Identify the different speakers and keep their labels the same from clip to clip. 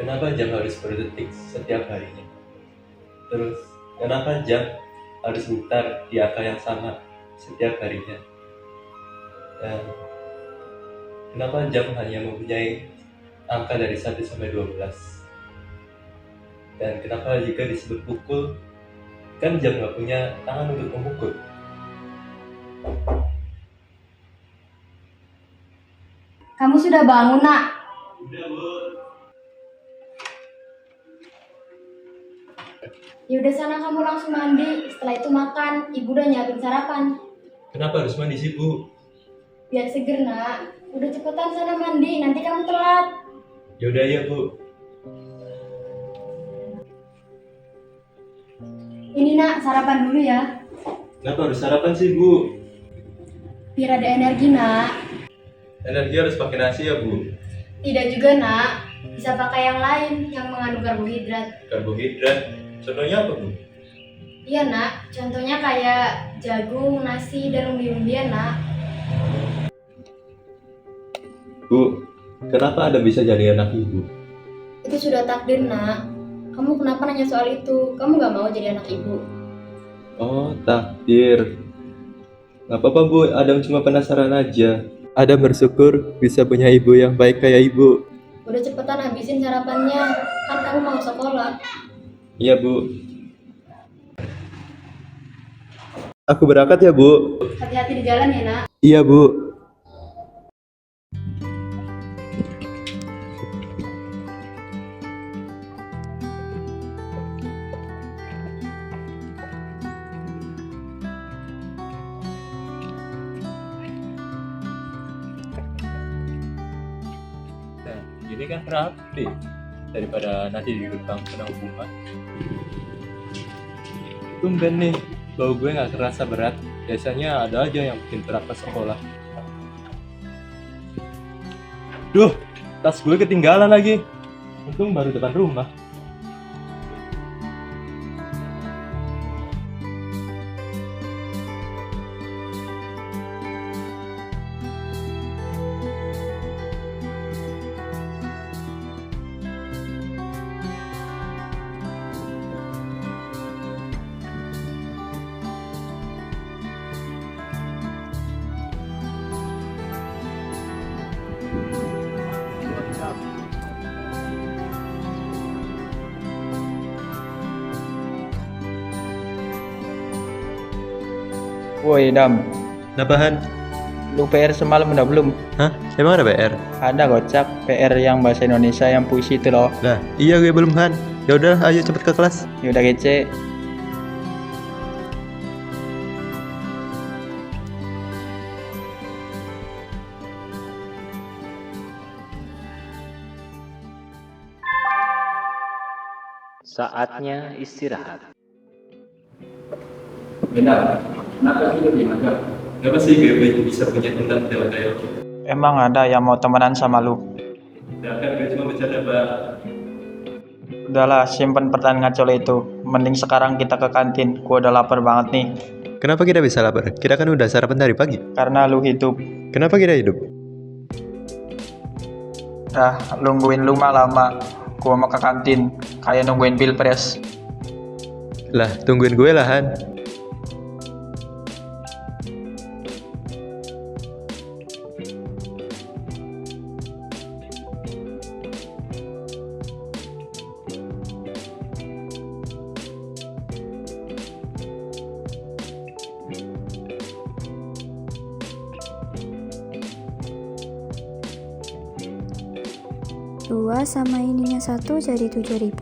Speaker 1: Kenapa jam harus berdetik setiap harinya? Terus, kenapa jam harus mutar di angka yang sama setiap harinya? Dan kenapa jam hanya mempunyai angka dari 1 sampai 12? Dan kenapa jika disebut pukul, kan jam nggak punya tangan untuk memukul?
Speaker 2: Kamu sudah bangun, Nak?
Speaker 1: Udah, Bu.
Speaker 2: Yaudah sana kamu langsung mandi. Setelah itu makan. Ibu udah nyiapin sarapan.
Speaker 1: Kenapa harus mandi sih, Bu?
Speaker 2: Biar seger, Nak. Udah cepetan sana mandi. Nanti kamu telat.
Speaker 1: Yaudah ya, Bu.
Speaker 2: Ini, Nak, sarapan dulu ya.
Speaker 1: Kenapa harus sarapan sih, Bu?
Speaker 2: Biar ada energi, Nak.
Speaker 1: Energi harus pakai nasi ya, Bu?
Speaker 2: Tidak juga, Nak. Bisa pakai yang lain yang mengandung karbohidrat.
Speaker 1: Karbohidrat? Contohnya apa, Bu?
Speaker 2: Iya, Nak. Contohnya kayak jagung, nasi, dan umbi-umbian, Nak.
Speaker 1: Bu, kenapa Anda bisa jadi anak Ibu?
Speaker 2: Itu sudah takdir, Nak. Kamu kenapa nanya soal itu? Kamu gak mau jadi anak ibu?
Speaker 1: Oh, takdir. Gak apa-apa, Bu. Adam cuma penasaran aja. Adam bersyukur bisa punya ibu yang baik kayak Ibu.
Speaker 2: Udah cepetan habisin sarapannya. Kan kamu mau sekolah.
Speaker 1: Iya, Bu. Aku berangkat ya, Bu.
Speaker 2: Hati-hati di jalan ya, Nak.
Speaker 1: Iya, Bu. Nah, jadi kan rapi daripada nanti di gerbang penuh bunga. Tumben nih, bau gue nggak kerasa berat. Biasanya ada aja yang bikin berat ke sekolah. Duh, tas gue ketinggalan lagi. Untung baru depan rumah.
Speaker 3: Woi Dam,
Speaker 1: Napahan?
Speaker 3: lu PR semalam udah belum?
Speaker 1: Hah? Emang ada PR?
Speaker 3: Ada gocap PR yang bahasa Indonesia yang puisi itu loh.
Speaker 1: Lah, iya gue belum kan. Ya udah, ayo cepet ke kelas.
Speaker 3: Yaudah kece.
Speaker 4: Saatnya istirahat.
Speaker 1: Benar, kenapa sih lebih agak? Kenapa sih gue itu bisa punya teman kayak
Speaker 3: Emang ada yang mau temenan sama lu?
Speaker 1: Ya kan gue cuma bercanda, Bang.
Speaker 3: Udahlah, simpen pertanyaan ngacol itu. Mending sekarang kita ke kantin. Gua udah lapar banget nih.
Speaker 1: Kenapa kita bisa lapar? Kita kan udah sarapan dari pagi.
Speaker 3: Karena lu hidup.
Speaker 1: Kenapa kita hidup?
Speaker 3: Dah, nungguin lu mah lama. Gua mau ke kantin. Kayak nungguin pilpres.
Speaker 1: Lah, tungguin gue lah, Han.
Speaker 5: Dua sama ininya 1 jadi 7.000.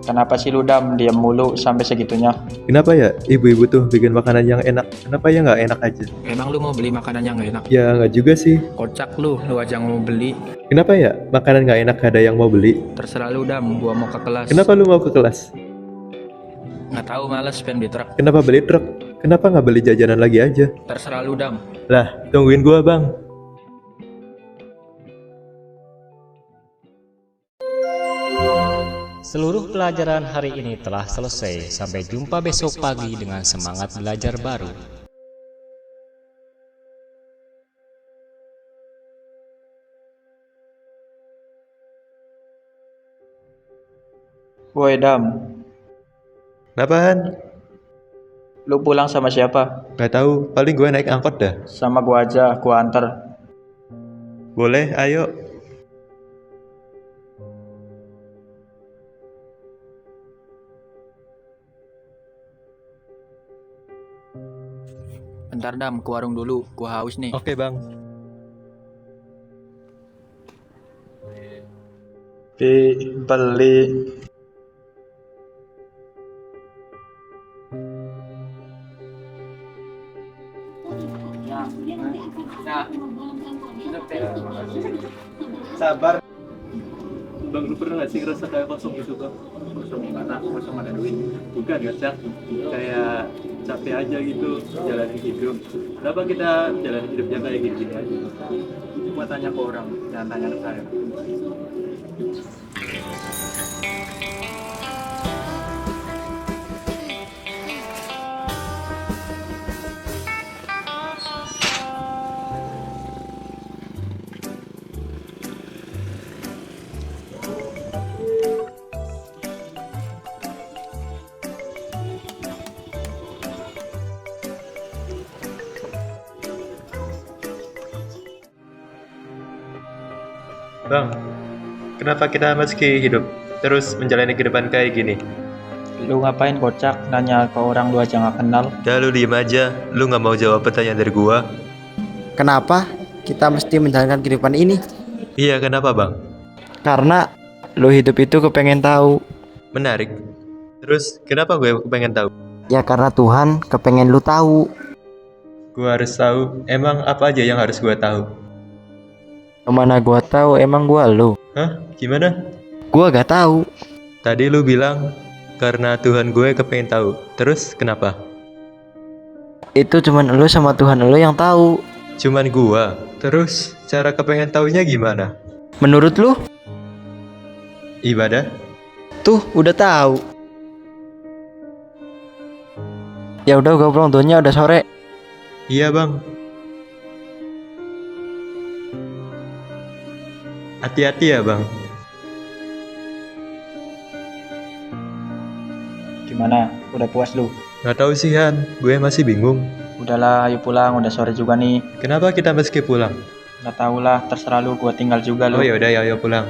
Speaker 3: Kenapa sih lu Dam? Diam mulu sampai segitunya.
Speaker 1: Kenapa ya ibu-ibu tuh bikin makanan yang enak? Kenapa ya nggak enak aja?
Speaker 3: Emang lu mau beli makanan yang gak enak?
Speaker 1: Ya nggak juga sih.
Speaker 3: Kocak lu aja mau beli.
Speaker 1: Kenapa ya makanan nggak enak ada yang mau beli?
Speaker 3: Terserah lu Dam, gua mau ke kelas.
Speaker 1: Kenapa lu mau ke kelas?
Speaker 3: Nggak tahu, males pengen beli truk.
Speaker 1: Kenapa beli truk? Kenapa nggak beli jajanan lagi aja?
Speaker 3: Terserah lu Dam.
Speaker 1: Lah, tungguin gua, Bang.
Speaker 4: Seluruh pelajaran hari ini telah selesai. Sampai jumpa besok pagi dengan semangat belajar baru.
Speaker 3: Woi Dam,
Speaker 1: Kenapaan?
Speaker 3: lu pulang sama siapa?
Speaker 1: Gak tahu, paling gue naik angkot dah.
Speaker 3: Sama gua aja, gua anter.
Speaker 1: Boleh, ayo.
Speaker 3: Bentar Dam, ke warung dulu, gua haus nih.
Speaker 1: Oke bang.
Speaker 3: Beli.
Speaker 1: Sabar. Bang, lu pernah gak sih ngerasa kayak kosong gitu bang? Kosong karena kosong ada duit. Bukan gak Cak? Kayak capek aja gitu jalanin hidup. Kenapa kita jalanin hidupnya kayak gini aja?
Speaker 3: Gua tanya ke orang, jangan tanya ke saya.
Speaker 1: Bang, kenapa kita meski hidup terus menjalani kehidupan kayak gini?
Speaker 3: Lu ngapain kocak, nanya ke orang lu aja gak kenal?
Speaker 1: Udah lu diem aja, lu gak mau jawab pertanyaan dari gua.
Speaker 6: Kenapa kita mesti menjalankan kehidupan ini?
Speaker 1: Iya, kenapa bang?
Speaker 6: Karena lo hidup itu kepengen tahu.
Speaker 1: Menarik. Terus kenapa gue pengen tahu?
Speaker 6: Ya karena Tuhan kepengen lu tahu.
Speaker 1: Gua harus tahu, emang apa aja yang harus gua tahu?
Speaker 6: Kemana gua tahu emang gua lo?
Speaker 1: Hah? Gimana?
Speaker 6: Gua gak tahu.
Speaker 1: Tadi lu bilang karena Tuhan gue kepengen tahu. Terus kenapa?
Speaker 6: Itu cuman lo sama Tuhan lo yang tahu.
Speaker 1: Cuman gua. Terus cara kepengen taunya gimana?
Speaker 6: Menurut lu?
Speaker 1: Ibadah?
Speaker 6: Tuh udah tahu. Ya udah gua pulang dulunya, udah sore.
Speaker 1: Iya bang. Hati-hati ya bang.
Speaker 3: Gimana? Udah puas lu?
Speaker 1: Gak tahu sih Han, gue masih bingung.
Speaker 3: Udahlah, ayo pulang, udah sore juga nih.
Speaker 1: Kenapa kita meski pulang?
Speaker 3: Gak tau lah, terserah lu, gua tinggal juga lu.
Speaker 1: Oh yaudah, ya, ayo pulang.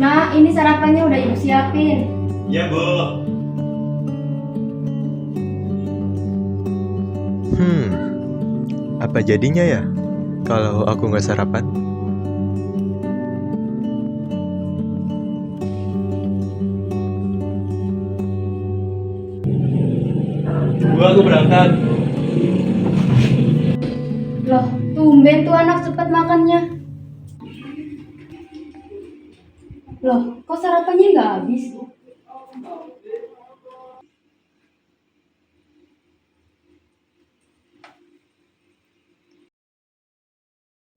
Speaker 2: Nah, ini sarapannya udah ibu siapin.
Speaker 1: Ya bu. Apa jadinya ya kalau aku nggak sarapan? Aku berangkat.
Speaker 2: Loh, tumben tuh anak cepat makannya. Loh, kok sarapannya nggak habis?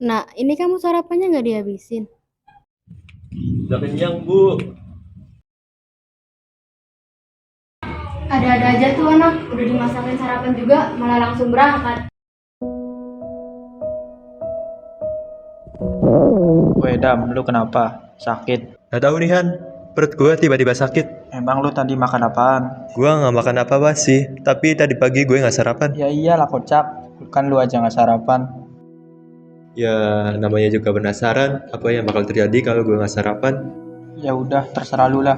Speaker 2: Nah, ini kamu sarapannya nggak dihabisin.
Speaker 1: Udah kenyang bu.
Speaker 2: Ada-ada aja tuh anak, udah dimasakin sarapan juga, malah langsung berangkat.
Speaker 3: Woi Dam, lu kenapa? Sakit?
Speaker 1: Gak tahu nih Han, perut gue tiba-tiba sakit.
Speaker 3: Emang lu tadi makan apaan?
Speaker 1: Gue nggak makan apa-apa sih, tapi tadi pagi gue nggak sarapan.
Speaker 3: Ya iyalah kocak, kan lu aja gak sarapan.
Speaker 1: Ya namanya juga penasaran apa yang bakal terjadi kalau gue nggak sarapan.
Speaker 3: Ya udah, terserah lu lah.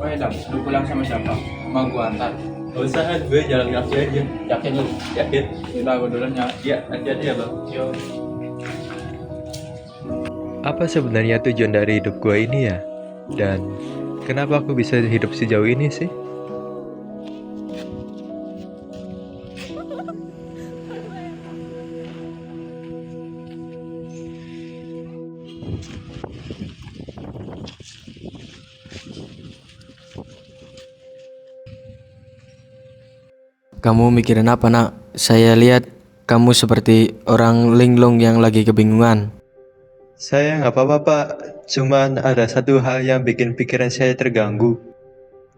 Speaker 3: Woi Dam, lu pulang sama siapa? Mau gua antar.
Speaker 1: Gak usah Han, gue jalan kaki aja.
Speaker 3: Yakin lu?
Speaker 1: Yakin?
Speaker 3: Yaudah, gua duluan ya.
Speaker 1: Ya, hati-hati ya bang. Yo. Apa sebenarnya tujuan dari hidup gue ini ya? Dan kenapa aku bisa hidup sejauh ini sih?
Speaker 6: Kamu mikirin apa, nak? Saya lihat kamu seperti orang linglung yang lagi kebingungan.
Speaker 1: Saya nggak apa-apa, Pak. Cuman ada satu hal yang bikin pikiran saya terganggu.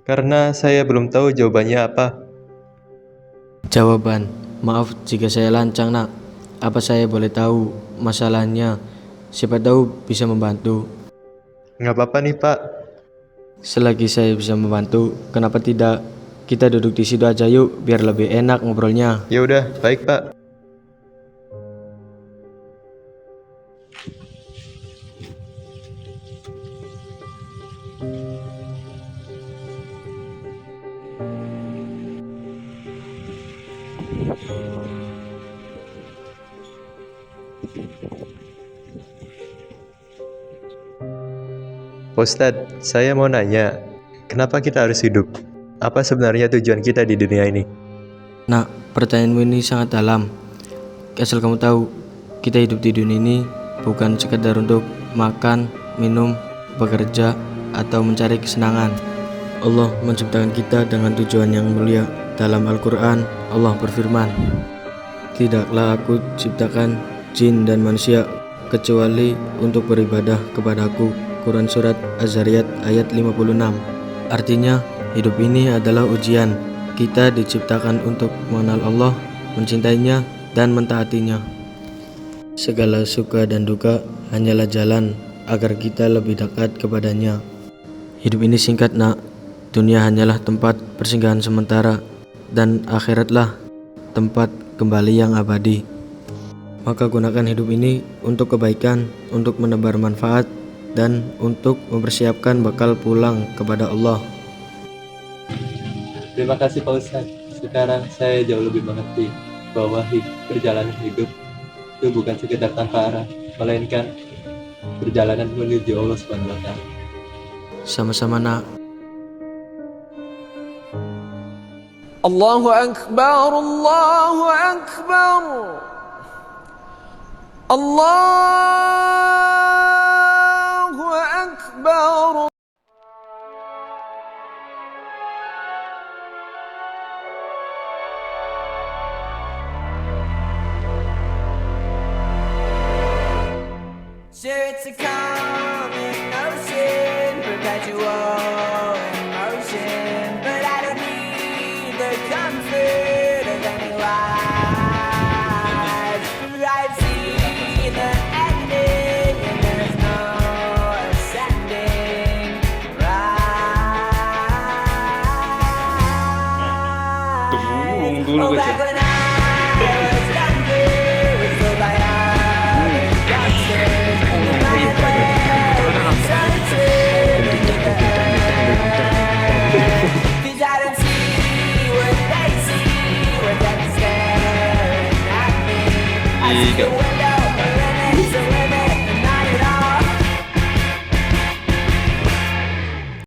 Speaker 1: Karena saya belum tahu jawabannya apa.
Speaker 6: Jawaban. Maaf jika saya lancang, nak. Apa saya boleh tahu masalahnya? Siapa tahu bisa membantu.
Speaker 1: Nggak apa-apa nih, Pak.
Speaker 6: Selagi saya bisa membantu, kenapa tidak? Kita duduk di situ aja yuk, biar lebih enak ngobrolnya.
Speaker 1: Ya udah, baik, Pak. Ustadz, saya mau nanya, kenapa kita harus hidup? Apa sebenarnya tujuan kita di dunia ini?
Speaker 6: Nah, pertanyaanmu ini sangat dalam. Asal kamu tahu, kita hidup di dunia ini bukan sekedar untuk makan, minum, bekerja, atau mencari kesenangan. Allah menciptakan kita dengan tujuan yang mulia. Dalam Al-Quran, Allah berfirman, "Tidaklah aku ciptakan jin dan manusia kecuali untuk beribadah kepadaku." Quran Surat Az-Zariyat ayat 56. Artinya, hidup ini adalah ujian. Kita diciptakan untuk mengenal Allah, mencintainya, dan mentaatinya. Segala suka dan duka hanyalah jalan agar kita lebih dekat kepadanya. Hidup ini singkat, nak. Dunia hanyalah tempat persinggahan sementara, dan akhiratlah tempat kembali yang abadi. Maka gunakan hidup ini untuk kebaikan, untuk menebar manfaat, dan untuk mempersiapkan bakal pulang kepada Allah.
Speaker 1: Terima kasih, Pak Ustadz. Sekarang saya jauh lebih mengerti bahwa perjalanan hidup itu bukan sekedar tanpa arah, melainkan perjalanan menuju Allah SWT.
Speaker 6: Sama-sama, nak.
Speaker 7: Allahu Akbar, Allahu Akbar, Allahu Akbar. Sure, it's a common notion, perpetual in motion, but I don't need the comfort of any lies. I've seen the ending, and there's no ascending. Right. Oh, back when I was younger, was told by other youngsters, and the mind went uncertain beneath the earth. 'Cause I don't see what they see when they're staring at me. I see the way